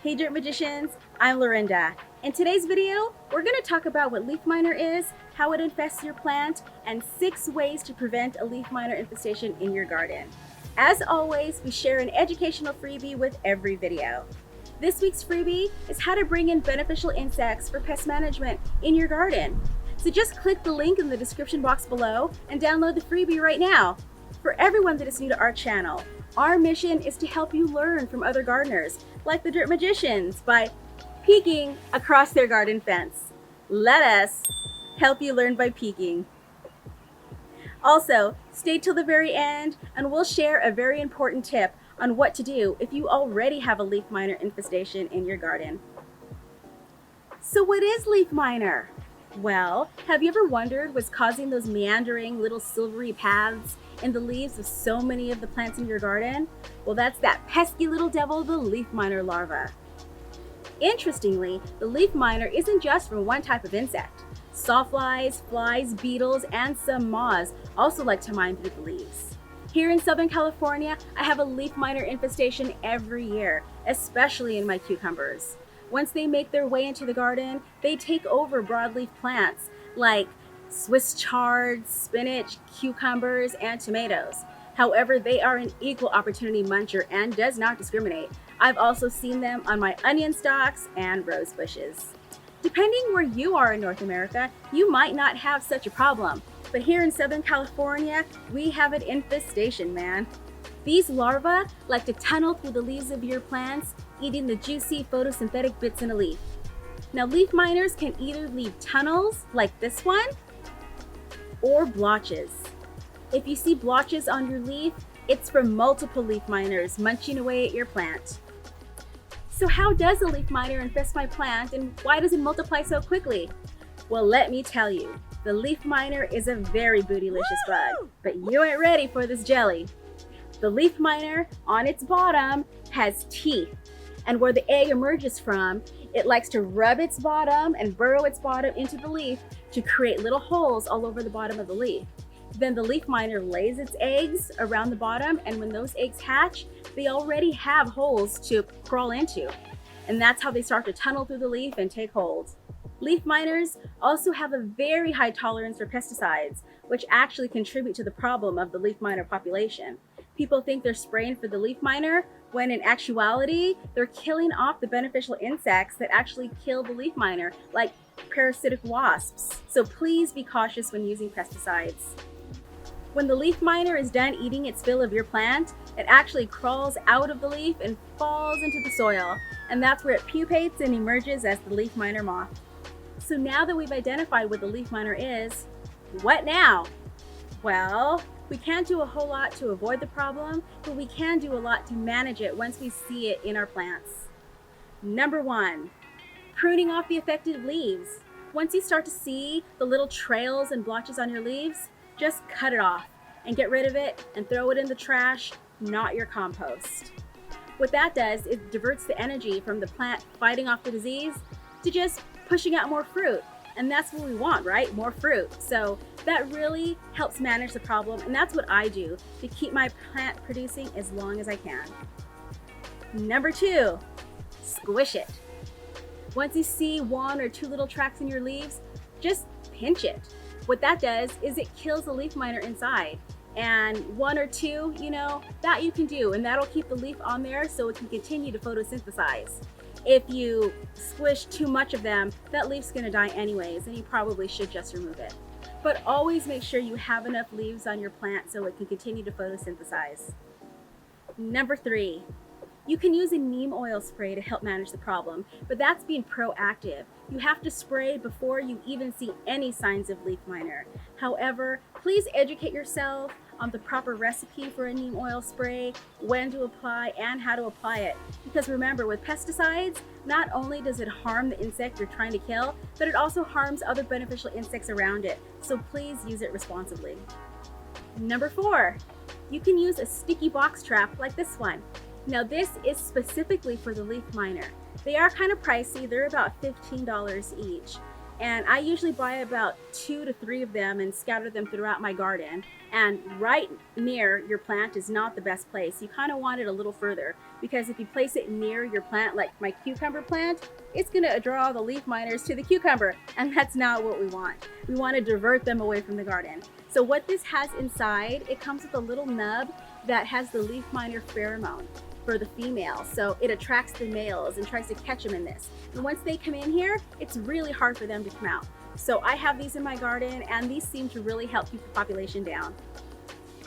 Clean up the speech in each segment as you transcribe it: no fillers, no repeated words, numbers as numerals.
Hey Dirt Magicians, I'm Lorinda. In today's video, we're going to talk about what leaf miner is, how it infests your plant, and 6 ways to prevent a leaf miner infestation in your garden. As always, we share an educational freebie with every video. This week's freebie is how to bring in beneficial insects for pest management in your garden. So just click the link in the description box below and download the freebie right now. For everyone that is new to our channel, our mission is to help you learn from other gardeners, like the Dirt Magicians, by peeking across their garden fence. Let us help you learn by peeking. Also, stay till the very end and we'll share a very important tip on what to do if you already have a leaf miner infestation in your garden. So what is leaf miner? Well, have you ever wondered what's causing those meandering little silvery paths in the leaves of so many of the plants in your garden? Well, that's that pesky little devil, the leaf miner larva. Interestingly, the leaf miner isn't just from one type of insect. Sawflies, flies, beetles, and some moths also like to mine through the leaves. Here in Southern California, I have a leaf miner infestation every year, especially in my cucumbers. Once they make their way into the garden, they take over broadleaf plants like Swiss chard, spinach, cucumbers, and tomatoes. However, they are an equal opportunity muncher and does not discriminate. I've also seen them on my onion stalks and rose bushes. Depending where you are in North America, you might not have such a problem, but here in Southern California, we have an infestation, man. These larvae like to tunnel through the leaves of your plants, eating the juicy photosynthetic bits in a leaf. Now, leaf miners can either leave tunnels like this one or blotches. If you see blotches on your leaf, it's from multiple leaf miners munching away at your plant. So how does a leaf miner infest my plant and why does it multiply so quickly? Well, let me tell you, the leaf miner is a very bootylicious bug, but you ain't ready for this jelly. The leaf miner on its bottom has teeth, and where the egg emerges from, it likes to rub its bottom and burrow its bottom into the leaf to create little holes all over the bottom of the leaf. Then the leaf miner lays its eggs around the bottom, and when those eggs hatch, they already have holes to crawl into. And that's how they start to tunnel through the leaf and take hold. Leaf miners also have a very high tolerance for pesticides, which actually contribute to the problem of the leaf miner population. People think they're spraying for the leaf miner, when in actuality, they're killing off the beneficial insects that actually kill the leaf miner, like parasitic wasps. So please be cautious when using pesticides. When the leaf miner is done eating its fill of your plant, it actually crawls out of the leaf and falls into the soil, and that's where it pupates and emerges as the leaf miner moth. So now that we've identified what the leaf miner is, what now? Well, we can't do a whole lot to avoid the problem, but we can do a lot to manage it once we see it in our plants. Number 1, pruning off the affected leaves. Once you start to see the little trails and blotches on your leaves, just cut it off and get rid of it and throw it in the trash, not your compost. What that does, it diverts the energy from the plant fighting off the disease to just pushing out more fruit. And that's what we want, right? More fruit. So that really helps manage the problem, and that's what I do to keep my plant producing as long as I can. Number 2, squish it. Once you see 1 or 2 little tracks in your leaves, just pinch it. What that does is it kills the leaf miner inside. And 1 or 2, that you can do, and that'll keep the leaf on there so it can continue to photosynthesize. If you squish too much of them, that leaf's gonna die anyways, and you probably should just remove it. But always make sure you have enough leaves on your plant so it can continue to photosynthesize. Number 3, you can use a neem oil spray to help manage the problem, but that's being proactive. You have to spray before you even see any signs of leaf miner. However, please educate yourself on the proper recipe for a neem oil spray, when to apply, and how to apply it. Because remember, with pesticides, not only does it harm the insect you're trying to kill, but it also harms other beneficial insects around it. So please use it responsibly. Number 4, you can use a sticky box trap like this one. Now this is specifically for the leaf miner. They are kind of pricey, they're about $15 each. And I usually buy about 2 to 3 of them and scatter them throughout my garden. And right near your plant is not the best place. You kind of want it a little further, because if you place it near your plant, like my cucumber plant, it's going to draw the leaf miners to the cucumber, and that's not what we want. We want to divert them away from the garden. So what this has inside, it comes with a little nub that has the leaf miner pheromone for the female, so it attracts the males and tries to catch them in this. And once they come in here, it's really hard for them to come out. So I have these in my garden, and these seem to really help keep the population down.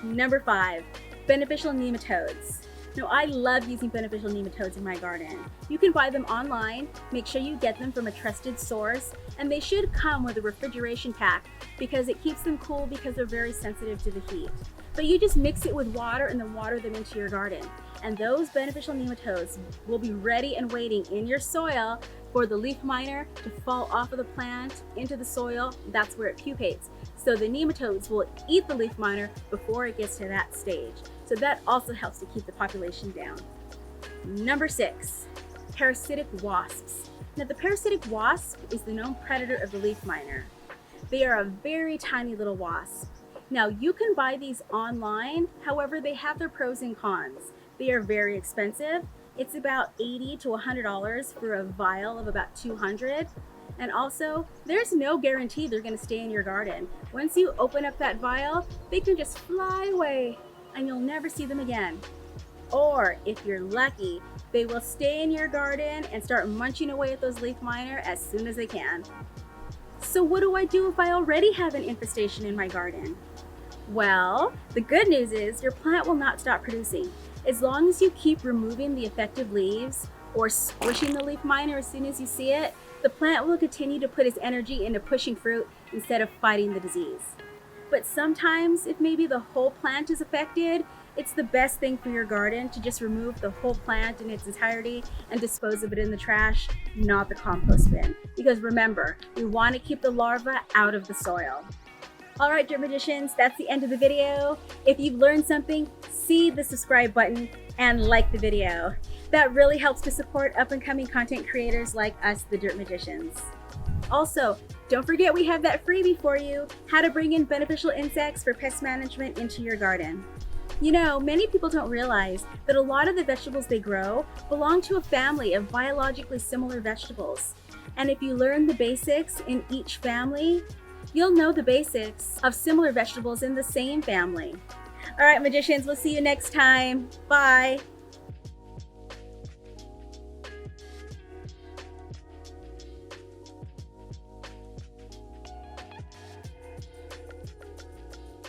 Number 5, beneficial nematodes. Now, I love using beneficial nematodes in my garden. You can buy them online. Make sure you get them from a trusted source, and they should come with a refrigeration pack because it keeps them cool, because they're very sensitive to the heat. But you just mix it with water and then water them into your garden. And those beneficial nematodes will be ready and waiting in your soil for the leaf miner to fall off of the plant into the soil. That's where it pupates. So the nematodes will eat the leaf miner before it gets to that stage. So that also helps to keep the population down. Number 6, parasitic wasps. Now, the parasitic wasp is the known predator of the leaf miner. They are a very tiny little wasp. Now, you can buy these online. However, they have their pros and cons. They are very expensive. It's about $80 to $100 for a vial of about 200. And also, there's no guarantee they're going to stay in your garden. Once you open up that vial, they can just fly away and you'll never see them again. Or if you're lucky, they will stay in your garden and start munching away at those leaf miner as soon as they can. So what do I do if I already have an infestation in my garden? Well, the good news is your plant will not stop producing. As long as you keep removing the affected leaves or squishing the leaf miner as soon as you see it, the plant will continue to put its energy into pushing fruit instead of fighting the disease. But sometimes, if maybe the whole plant is affected, it's the best thing for your garden to just remove the whole plant in its entirety and dispose of it in the trash, not the compost bin. Because remember, we want to keep the larvae out of the soil. All right, Dirt Magicians, that's the end of the video. If you've learned something, see the subscribe button and like the video. That really helps to support up-and-coming content creators like us, the Dirt Magicians. Also, don't forget we have that freebie for you, how to bring in beneficial insects for pest management into your garden. You know, many people don't realize that a lot of the vegetables they grow belong to a family of biologically similar vegetables. And if you learn the basics in each family, you'll know the basics of similar vegetables in the same family. All right, magicians, we'll see you next time. Bye.